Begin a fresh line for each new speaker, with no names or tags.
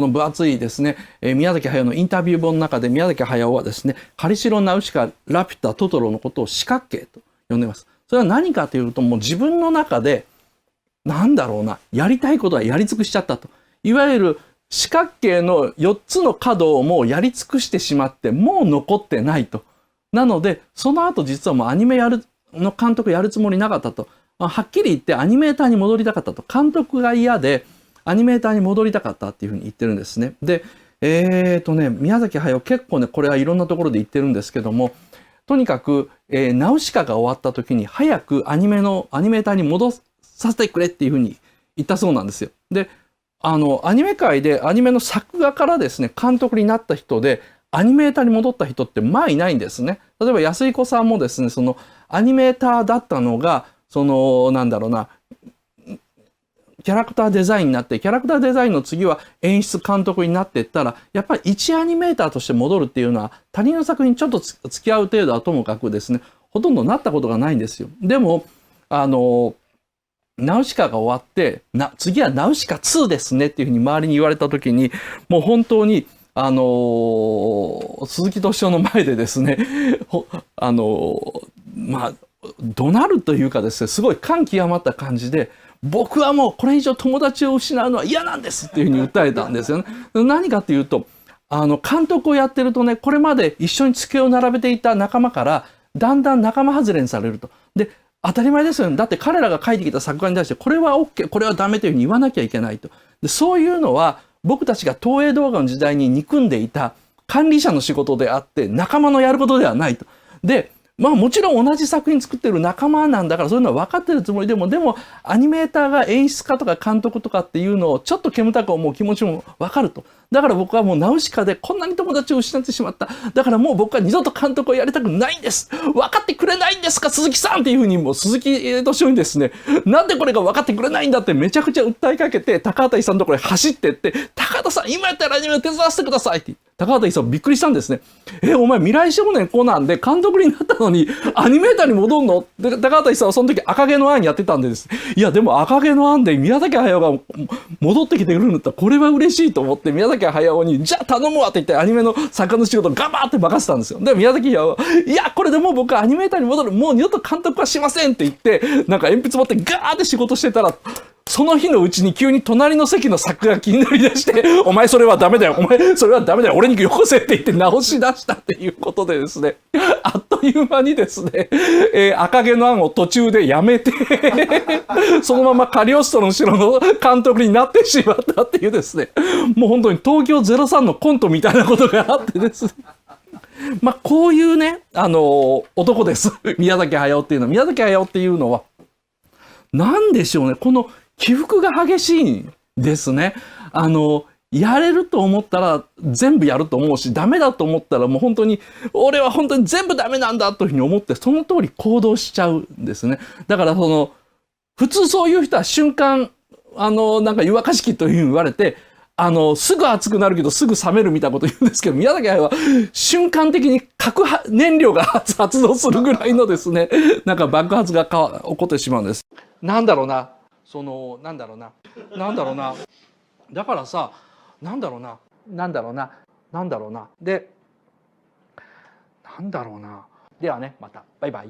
この分厚いですね、宮崎駿のインタビュー本の中で宮崎駿はですね、カリシロ、ナウシカ、ラピュタ、トトロのことを四角形と呼んでます。それは何かというと、もう自分の中で、なんだろうな、やりたいことはやり尽くしちゃったと。いわゆる四角形の4つの角をもうやり尽くしてしまって、もう残ってないと。なので、その後実はもうアニメの監督やるつもりなかったと。はっきり言ってアニメーターに戻りたかったと。監督が嫌で、アニメーターに戻りたかったっていうふうに言ってるんですね。で、宮崎駿結構ね、これはいろんなところで言ってるんですけども、とにかく、ナウシカが終わった時に早くアニメーターに戻させてくれっていうふうに言ったそうなんですよ。で、アニメ界でアニメの作画からですね、監督になった人で、アニメーターに戻った人ってまあいないんですね。例えば安彦さんもですね、そのアニメーターだったのが、なんだろうな、キャラクターデザインになって、キャラクターデザインの次は演出監督になっていったら、やっぱり一アニメーターとして戻るっていうのは、他人の作品にちょっと付き合う程度はともかくですね、ほとんどなったことがないんですよ。でも、ナウシカが終わって、次はナウシカ2ですねっていうふうに周りに言われたときに、もう本当に、鈴木敏夫の前でですね、怒鳴るというかですね、すごい感極まった感じで、僕はもうこれ以上友達を失うのは嫌なんですっていうふうに訴えたんですよね。何かっていうと、監督をやってるとね、これまで一緒に机を並べていた仲間から、だんだん仲間外れにされると。で、当たり前ですよね。だって彼らが書いてきた作画に対して、これは OK、これはダメというふうに言わなきゃいけないと。で、そういうのは、僕たちが東映動画の時代に憎んでいた管理者の仕事であって、仲間のやることではないと。で、まあもちろん同じ作品作ってる仲間なんだからそういうのは分かってるつもりでも、でもアニメーターが演出家とか監督とかっていうのをちょっと煙たく思う気持ちも分かると。だから僕はもうナウシカでこんなに友達を失ってしまった。だからもう僕は二度と監督をやりたくないんです。分かってくれないんですか鈴木さんっていうふうにもう鈴木敏夫にですね、なんでこれが分かってくれないんだってめちゃくちゃ訴えかけて高畑さんのところへ走ってって、高畑さん今やったらアニメを手伝わせてくださいって。高畑さんびっくりしたんですね。お前未来少年コナンで監督になったのにアニメーターに戻んので、高畑さんはその時赤毛のアンやってたんです。いやでも赤毛のアンで宮崎駿が戻ってきてくれるんだったらこれは嬉しいと思って宮崎駿にじゃあ頼むわって言ってアニメの作家の仕事をガバーって任せたんですよ。で宮崎駿はいやこれでもう僕はアニメーターに戻る、もう二度と監督はしませんって言ってなんか鉛筆持ってガーって仕事してたら、その日のうちに急に隣の席の作が気になりだして「お前それはダメだよ、お前それはダメだよ、俺によこせ」って言って直し出したっていうことでですね、あっという間にですね、赤毛のアンを途中でやめてそのままカリオストロの城の監督になってしまったっていうですね、もう本当に東京03のコントみたいなことがあってですね、まあこういうね男です宮崎駿っていうのは。宮崎駿っていうのは何でしょうね、この起伏が激しいんですね。やれると思ったら全部やると思うし、ダメだと思ったらもう本当に俺は本当に全部ダメなんだというふうに思ってその通り行動しちゃうんですね。だから普通そういう人は瞬間なんか湯沸かし器というふうに言われてすぐ熱くなるけどすぐ冷めるみたいなこと言うんですけど、宮崎駿は瞬間的に核燃料が発動するぐらいのですね、なんか爆発が起こってしまうんです。なんだろうな、だからさ、で、なんだろうな、ではね、また、バイバイ。